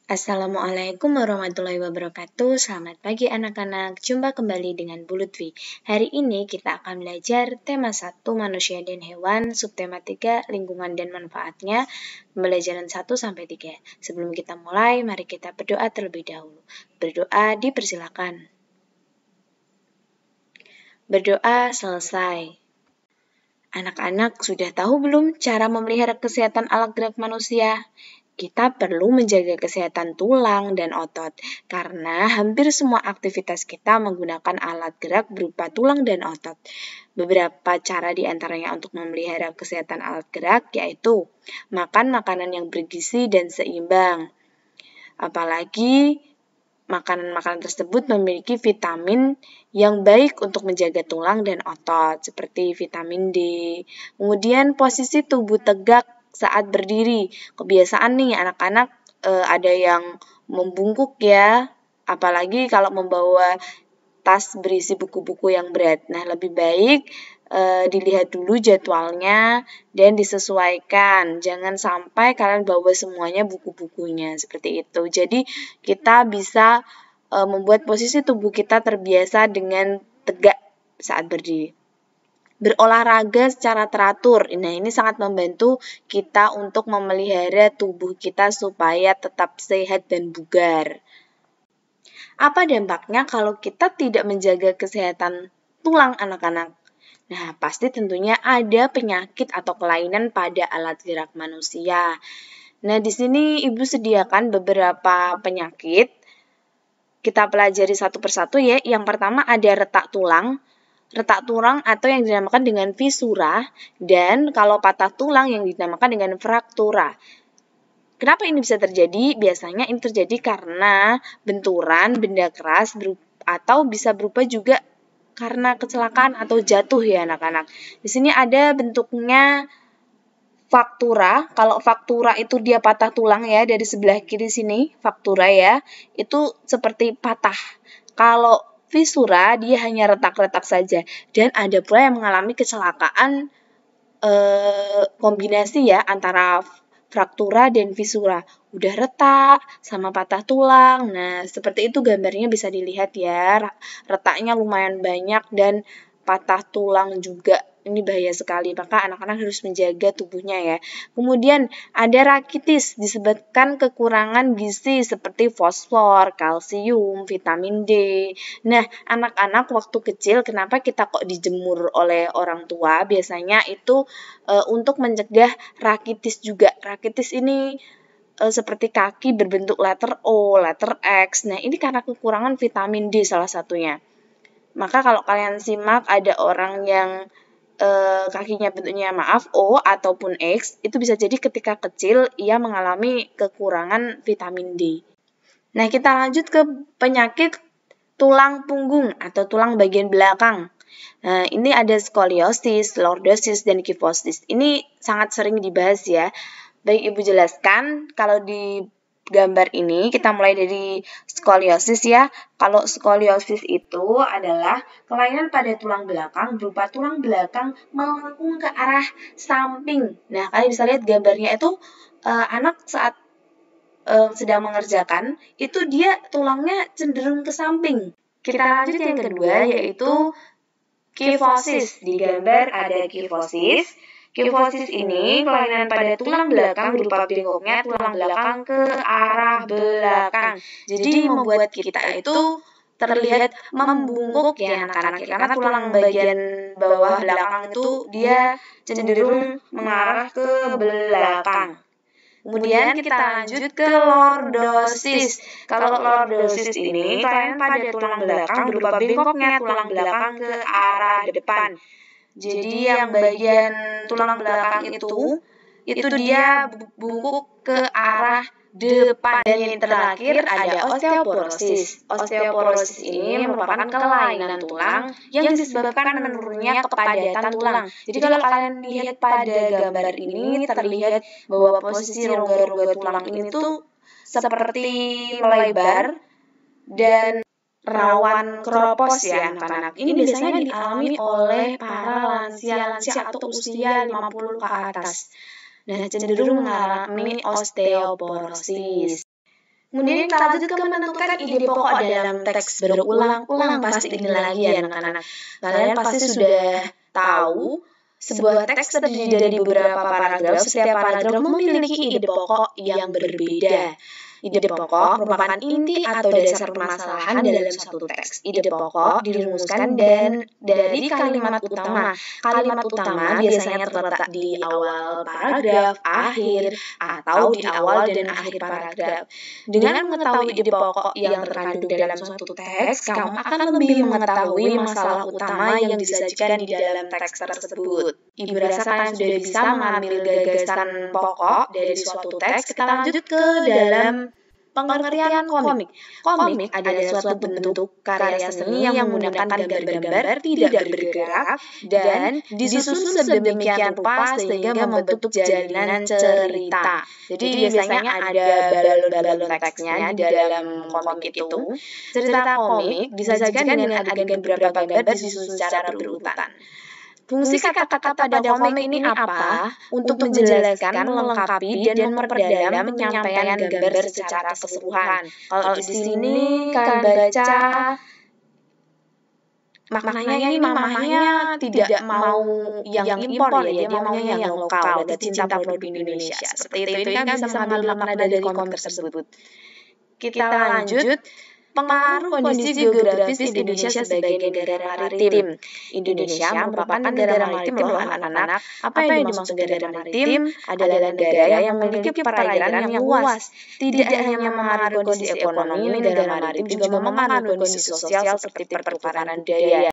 Assalamualaikum warahmatullahi wabarakatuh. Selamat pagi anak-anak. Jumpa kembali dengan Bu Lutfi. Hari ini kita akan belajar tema 1 manusia dan hewan, subtema 3 lingkungan dan manfaatnya, pembelajaran 1 sampai 3. Sebelum kita mulai, mari kita berdoa terlebih dahulu. Berdoa dipersilakan. Berdoa selesai. Anak-anak sudah tahu belum cara memelihara kesehatan alat gerak manusia? Kita perlu menjaga kesehatan tulang dan otot, karena hampir semua aktivitas kita menggunakan alat gerak berupa tulang dan otot. Beberapa cara diantaranya untuk memelihara kesehatan alat gerak yaitu makan makanan yang bergizi dan seimbang. Apalagi makanan-makanan tersebut memiliki vitamin yang baik untuk menjaga tulang dan otot, seperti vitamin D. Kemudian posisi tubuh tegak saat berdiri. Kebiasaan nih anak-anak ada yang membungkuk ya, apalagi kalau membawa tas berisi buku-buku yang berat. Nah, lebih baik dilihat dulu jadwalnya dan disesuaikan. Jangan sampai kalian bawa semuanya buku-bukunya, seperti itu. Jadi, kita bisa membuat posisi tubuh kita terbiasa dengan tegak saat berdiri. Berolahraga secara teratur. Nah, ini sangat membantu kita untuk memelihara tubuh kita supaya tetap sehat dan bugar. Apa dampaknya kalau kita tidak menjaga kesehatan tulang anak-anak? Nah, pasti tentunya ada penyakit atau kelainan pada alat gerak manusia. Nah, di sini Ibu sediakan beberapa penyakit. Kita pelajari satu persatu ya. Yang pertama ada retak tulang atau yang dinamakan dengan fisura, dan kalau patah tulang yang dinamakan dengan fraktura. Kenapa ini bisa terjadi? Biasanya ini terjadi karena benturan benda keras atau bisa berupa juga karena kecelakaan atau jatuh ya anak-anak. Di sini ada bentuknya fraktura. Kalau fraktura itu dia patah tulang ya, dari sebelah kiri sini fraktura ya, itu seperti patah. Kalau fisura dia hanya retak-retak saja, dan ada pula yang mengalami kecelakaan kombinasi ya antara fraktura dan fisura. Udah retak sama patah tulang. Nah, seperti itu gambarnya bisa dilihat ya. Retaknya lumayan banyak dan patah tulang juga. Ini bahaya sekali, maka anak-anak harus menjaga tubuhnya ya. Kemudian ada rakitis disebabkan kekurangan gizi seperti fosfor, kalsium, vitamin D. Nah, anak-anak waktu kecil kenapa kita kok dijemur oleh orang tua? Biasanya itu untuk mencegah rakitis juga. Rakitis ini seperti kaki berbentuk letter O, letter X. Nah, ini karena kekurangan vitamin D salah satunya. Maka kalau kalian simak ada orang yang kakinya bentuknya O ataupun X, itu bisa jadi ketika kecil ia mengalami kekurangan vitamin D. Nah, kita lanjut ke penyakit tulang punggung atau tulang bagian belakang. Nah, ini ada skoliosis, lordosis, dan kifosis. Ini sangat sering dibahas ya. Baik, Ibu jelaskan. Kalau di gambar ini kita mulai dari skoliosis ya. Kalau skoliosis itu adalah kelainan pada tulang belakang berupa tulang belakang melengkung ke arah samping. Nah, kalian bisa lihat gambarnya itu anak saat sedang mengerjakan, itu dia tulangnya cenderung ke samping. Kita lanjut yang kedua yaitu kifosis. Di gambar ada kifosis. Kifosis ini kelainan pada tulang belakang berupa bengkoknya tulang belakang ke arah belakang. Jadi membuat kita itu terlihat membungkuk ya anak-anak, karena tulang bagian bawah belakang itu dia cenderung mengarah ke belakang. Kemudian kita lanjut ke lordosis. Kalau lordosis ini kelainan pada tulang belakang berupa bengkoknya tulang belakang ke arah depan. Jadi yang bagian tulang belakang itu dia bungkuk ke arah depan. Dan yang terakhir ada osteoporosis. Osteoporosis ini merupakan kelainan tulang yang disebabkan menurunnya kepadatan tulang. Jadi kalau kalian lihat pada gambar ini terlihat bahwa posisi rongga-rongga tulang ini tuh seperti melebar dan rawan keropos ya anak-anak. Ini biasanya dialami oleh para lansia-lansia atau usia 50 ke atas. Nah, cenderung mengalami osteoporosis. Kemudian kita lanjut ke menentukan ide pokok dalam teks berulang-ulang. Pasti ini lagi ya anak-anak. Kalian pasti sudah tahu sebuah teks terdiri dari beberapa paragraf. Setiap paragraf memiliki ide pokok yang berbeda. Ide pokok merupakan inti atau dasar permasalahan dalam suatu teks. Ide pokok dirumuskan dari kalimat utama. Kalimat utama biasanya terletak di awal paragraf, akhir, atau di awal dan akhir paragraf. Dengan mengetahui ide pokok yang terkandung dalam suatu teks, kamu akan lebih mengetahui masalah utama yang disajikan di dalam teks tersebut. Ibu rasa kalian sudah bisa mengambil gagasan pokok dari suatu teks. Kita lanjut ke dalam pengertian komik. Komik adalah suatu bentuk karya seni yang menggunakan gambar-gambar tidak bergerak dan disusun sedemikian rupa sehingga membentuk jalinan cerita. Jadi biasanya ada balon-balon teksnya di dalam komik itu. Cerita komik disajikan dengan adegan beberapa gambar disusun secara berurutan. Fungsi kata-kata pada komik ini apa? Untuk menjelaskan, melengkapi, dan memperdalam penyampaian gambar secara keseluruhan. Kalau di sini kalian baca maknanya ini mamahnya tidak mau yang impor ya, dia maunya yang lokal, dan cinta produk Indonesia. Seperti itu, ini kan bisa mengambil makna dari komik tersebut. Kita lanjut. Pengaruh kondisi geografis Indonesia sebagai negara maritim. Indonesia merupakan negara maritim loh anak-anak. Apa yang dimaksud negara maritim? Adalah negara yang memiliki perairan yang luas. Tidak hanya mempengaruhi kondisi ekonomi, negara maritim juga mempengaruhi kondisi sosial seperti pertukaran budaya.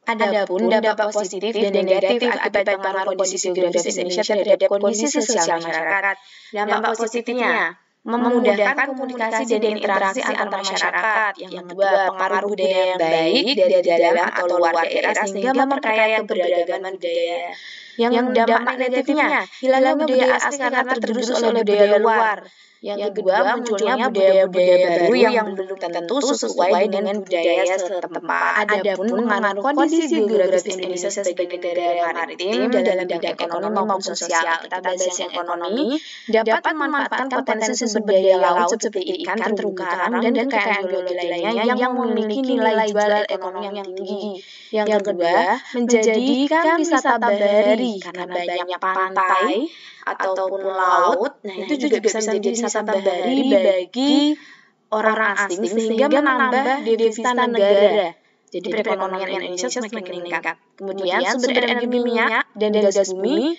Adapun dampak positif dan negatif akibat pengaruh kondisi geografis Indonesia terhadap kondisi sosial masyarakat. Dampak positifnya memudahkan komunikasi dan interaksi antar masyarakat. Yang kedua, pengaruh budaya yang baik dari dalam atau luar daerah sehingga memperkaya keberagaman budaya. Yang dampak negatifnya, hilangnya budaya asli karena tergerus oleh budaya luar. Yang kedua, munculnya budaya-budaya baru yang belum tentu sesuai dengan budaya setempat. Adapun pengaruh kondisi geografis Indonesia sebagai negara maritim dalam bidang ekonomi maupun sosial. Kita bahas yang ekonomi, dapat memanfaatkan potensi sumber daya laut seperti ikan, terumbu karang, dan kekayaan biologi lainnya yang memiliki nilai jual ekonomi yang tinggi. Yang kedua, menjadikan wisata bahari karena banyak pantai ataupun laut. Nah, itu juga bisa menjadi wisata bahari bagi orang asing sehingga menambah devisa negara. Jadi perekonomian Indonesia semakin meningkat. Kemudian sumber energi minyak dan gas bumi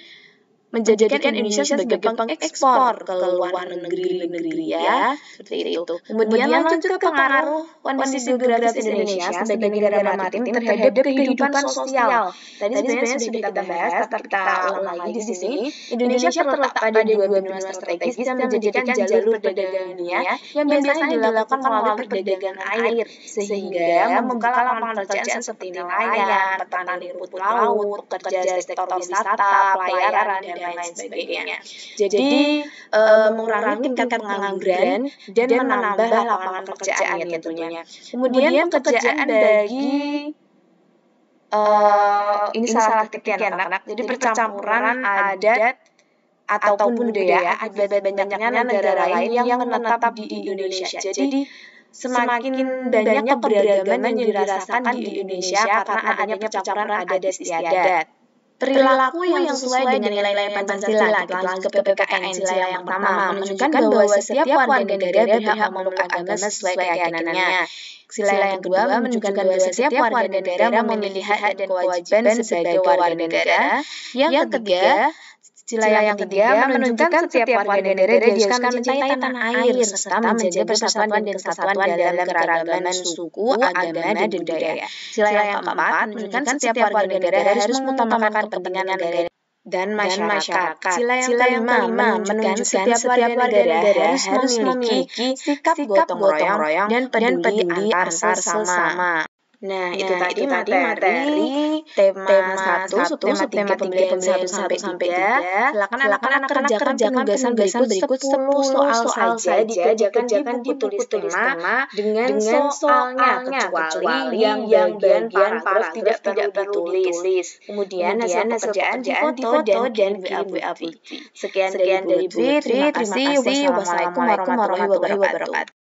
menjadikan Indonesia sebagai pengekspor ke luar negeri ya, seperti itu. Kemudian lanjut ke pengaruh kondisi geografis Indonesia sebagai negara maritim terhadap kehidupan sosial. Tadi sebenarnya sudah kita bahas, tapi kita ulang lagi di sini. Indonesia terletak pada dua benua strategis dan menjadikan jalur perdagangan dunia yang biasanya dilakukan melalui perdagangan air, sehingga membuka lapangan pekerjaan seperti nelayan, petani rumput laut, pekerja sektor wisata, pelayaran, dan lain sebagainya. Jadi mengurangi tingkat pengangguran dan menambah lapangan pekerjaan ya tentunya. Kemudian pekerjaan bagi ini salah ketik ya anak-anak. Jadi percampuran adat ataupun budaya akibat banyaknya negara lain yang menetap di Indonesia. Jadi semakin banyak keberagaman yang dirasakan di Indonesia karena adanya percampuran adat istiadat. Perilaku yang sesuai dengan nilai-nilai Pancasila, kita lanjut ke PPKN sila yang pertama, menunjukkan bahwa setiap warga negara berhak memeluk agama sesuai keyakinannya. Sila yang kedua menunjukkan bahwa setiap warga negara memiliki hak dan kewajiban sebagai warga negara. Yang ketiga, sila yang ketiga menunjukkan setiap warga negara diharuskan mencintai tanah air serta menjaga persatuan dan kesatuan dalam keragaman suku, agama, dan budaya. Sila yang keempat menunjukkan setiap warga negara harus mengutamakan kepentingan negara dan masyarakat. Sila yang kelima menunjukkan setiap warga negara harus memiliki sikap gotong royong dan peduli antar sesama. Nah, itu tadi materi tema 1, subtema 3 pembelajaran 1 sampai 3. Silakan anak-anak kerjakan penugasan berikut 10 soal saja dikerjakan di buku tulis tema dengan soalnya, kecuali yang bagian paragraf tidak perlu ditulis. Kemudian hasil pekerjaan difoto dan kirim WA Putri. Sekian dari Putri, terima kasih. Wassalamualaikum warahmatullahi wabarakatuh.